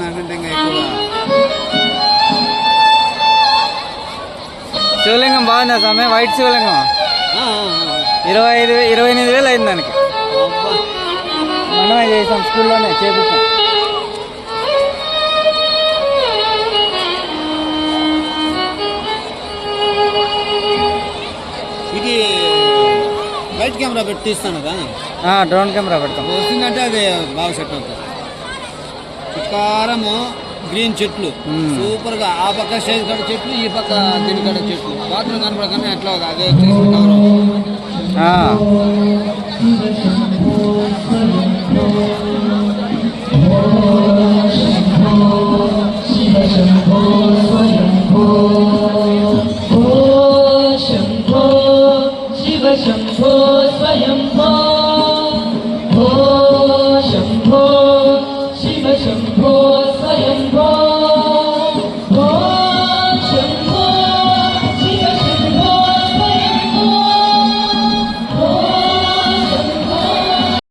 నాకంటే ఇంకా ఎక్కువ. శివలింగం బాగుందా స్వామి? వైట్ శివలింగం 28,000 అయింది దానికి. మనమే చేసాం, స్కూల్లోనే చేపించాం. ఇది లైట్ కెమెరా పెట్టి తీస్తాను కదా, డ్రోన్ కెమెరా పెడతాం. వచ్చిందంటే అది బాగా సెట్ అవుతుంది. కారము గ్రీన్ చెట్లు సూపర్ గా, ఆ పక్క స్టేజ్ కాడ చెట్లు, ఈ పక్క దీని కాడ చెట్లు, బాత్రూమ్ కనపడకనే ఎట్లా అదే వచ్చేసి కవర్.